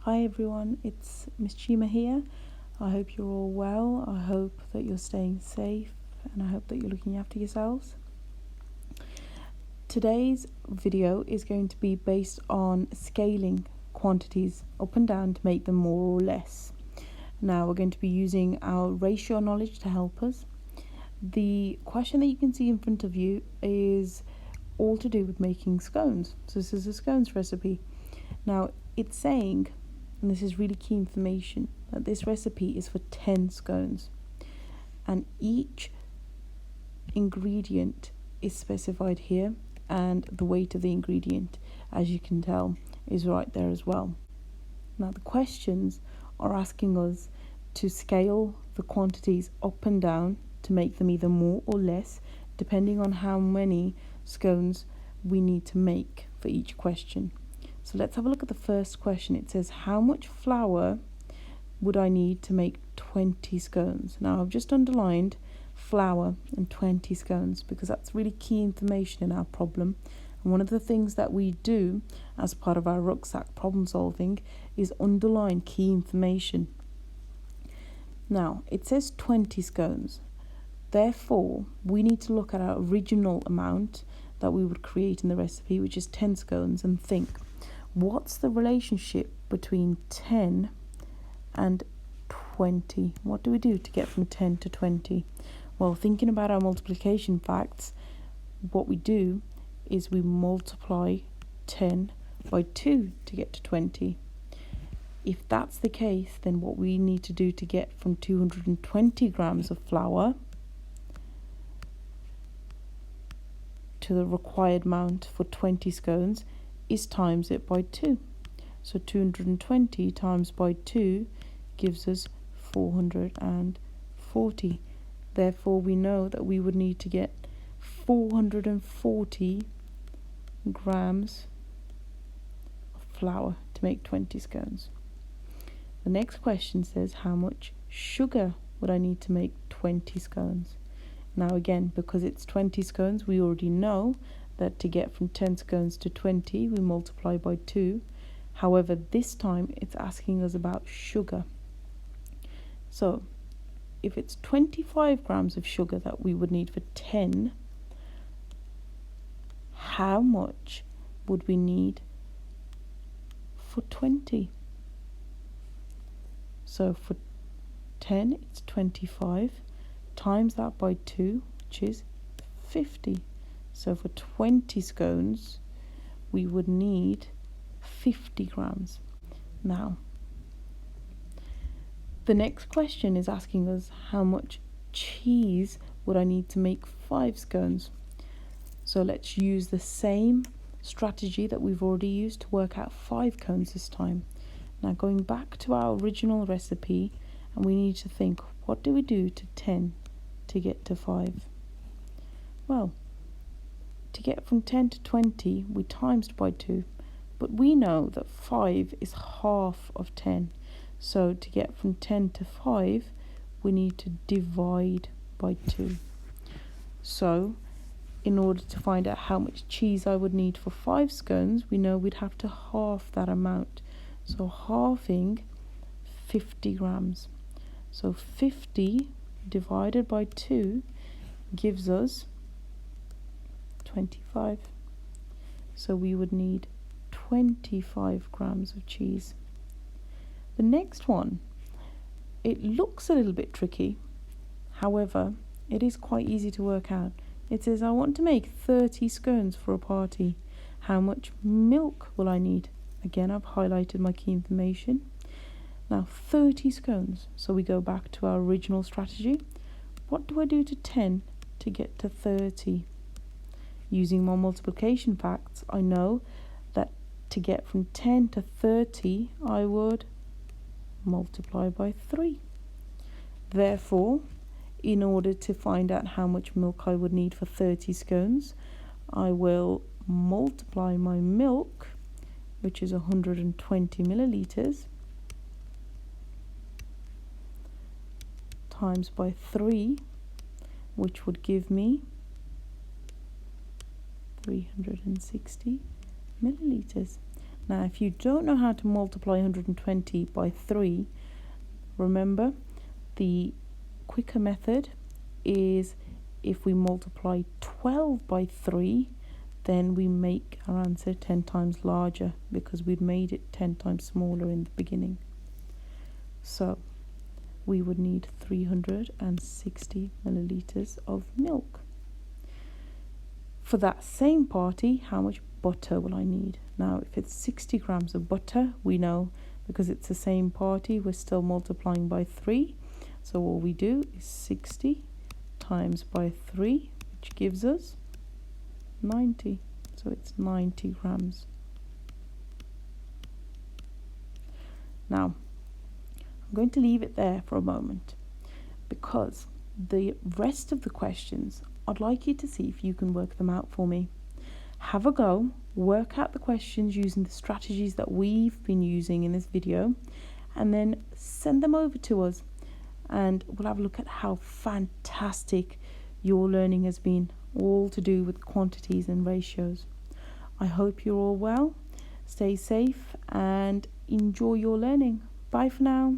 Hi everyone, it's Miss Cheema here. I hope you're all well. I hope that you're staying safe and I hope that you're looking after yourselves. Today's video is going to be based on scaling quantities up and down to make them more or less. Now we're going to be using our ratio knowledge to help us. The question that you can see in front of you is all to do with making scones. So this is a scones recipe. Now it's saying, and this is really key information, that this recipe is for 10 scones and each ingredient is specified here, and the weight of the ingredient, as you can tell, is right there as well. Now the questions are asking us to scale the quantities up and down to make them either more or less depending on how many scones we need to make for each question. So let's have a look at the first question. It says, how much flour would I need to make 20 scones? Now I've just underlined flour and 20 scones because that's really key information in our problem. And one of the things that we do as part of our rucksack problem solving is underline key information. Now it says 20 scones. Therefore, we need to look at our original amount that we would create in the recipe, which is 10 scones, and think, what's the relationship between 10 and 20? What do we do to get from 10 to 20? Well, thinking about our multiplication facts, what we do is we multiply 10 by 2 to get to 20. If that's the case, then what we need to do to get from 220 grams of flour to the required amount for 20 scones is times it by 2. So 220 times by 2 gives us 440. Therefore, we know that we would need to get 440 grams of flour to make 20 scones. The next question says, how much sugar would I need to make 20 scones? Now again, because it's 20 scones, we already know that to get from 10 scones to 20, we multiply by 2. However, this time it's asking us about sugar. So if it's 25 grams of sugar that we would need for 10, how much would we need for 20? So for 10, it's 25. Times that by 2, which is 50. So for 20 scones, we would need 50 grams. Now, the next question is asking us how much cheese would I need to make 5 scones. So let's use the same strategy that we've already used to work out 5 cones this time. Now going back to our original recipe, and we need to think, what do we do to 10 to get to 5? Well, to get from 10 to 20, we times by 2, but we know that 5 is half of 10. So to get from 10 to 5, we need to divide by 2. So in order to find out how much cheese I would need for 5 scones, we know we'd have to half that amount. So halving 50 grams. So 50 divided by 2 gives us 25. So we would need 25 grams of cheese. The next one, it looks a little bit tricky. However, it is quite easy to work out. It says, I want to make 30 scones for a party. How much milk will I need? Again, I've highlighted my key information. Now 30 scones. So we go back to our original strategy. What do I do to 10 to get to 30? Using my multiplication facts, I know that to get from 10 to 30, I would multiply by 3. Therefore, in order to find out how much milk I would need for 30 scones, I will multiply my milk, which is 120 milliliters, times by 3, which would give me 360 milliliters. Now, if you don't know how to multiply 120 by 3, remember the quicker method is if we multiply 12 by 3, then we make our answer 10 times larger because we'd made it 10 times smaller in the beginning. So we would need 360 milliliters of milk. For that same party, how much butter will I need? Now, if it's 60 grams of butter, we know because it's the same party, we're still multiplying by 3. So all we do is 60 times by 3, which gives us 90. So it's 90 grams. Now, I'm going to leave it there for a moment because the rest of the questions, I'd like you to see if you can work them out for me. Have a go, work out the questions using the strategies that we've been using in this video, and then send them over to us. And we'll have a look at how fantastic your learning has been, all to do with quantities and ratios. I hope you're all well, stay safe and enjoy your learning. Bye for now.